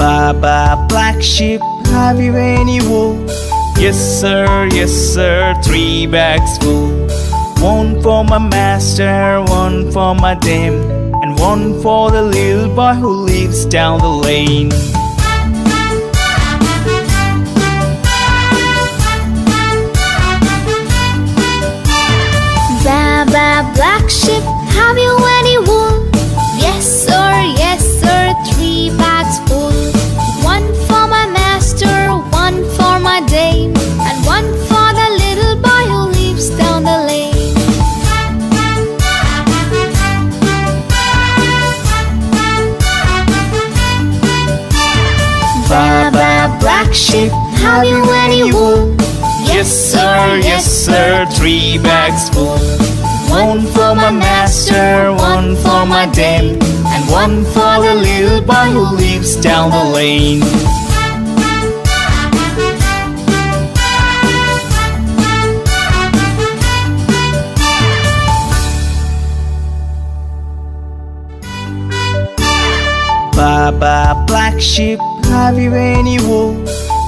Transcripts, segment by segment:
Baba, black sheep, have you any wool? Yes sir, 3 bags full. One for my master, one for my dame, and one for the little boy who lives down the lane. Baba, black sheep, have you any wool? Yes sir, 3 bags full. One for my master, one for my dame, and one for the little boy who lives down the lane. Baba, black sheep, Have you any wool? Yes sir, 3 bags full. One for my master, one for my dame, and one for the little boy who lives down the lane. Baba, black sheep, have you any wool?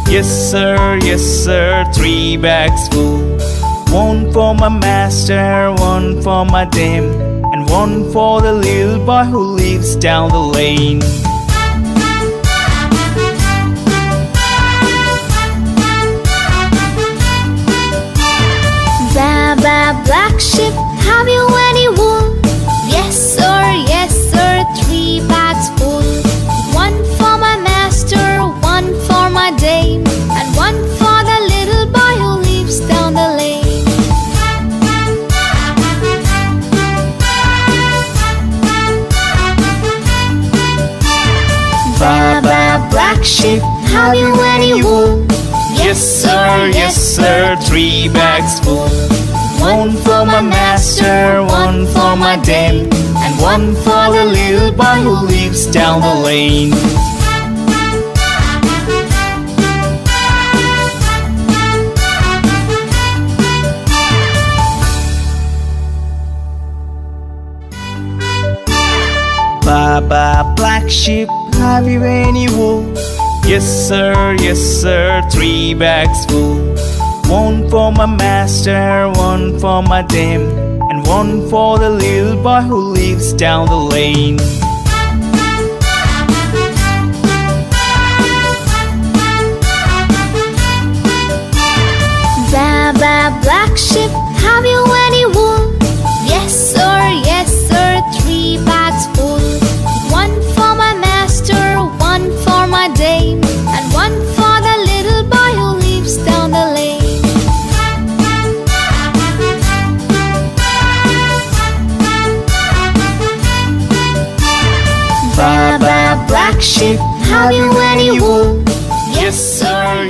Yes sir, 3 bags full. One for my master, one for my dame, and one for the little boy who lives down the lane. Baba, black sheep, have you any wool? Yes sir, 3 bags full. One for my master, one for my dame, and one for the little boy who lives down the lane. Baba, black sheep, Have you any wool? yes sir, 3 bags full. One for my master, one for my dame, and one for the little boy who lives down the lane. Baba, black sheep, have you any wool? Yes sir, 3 bags full. One for my master, one for my dame, and one for the little boy who lives down the lane. Baba, black sheep, have you any wool? Yes sir, 3 bags full. One for my master, one for my dame, and one for the little boy who lives down the lane. Baba, black sheep, Have you any wool? yes sir,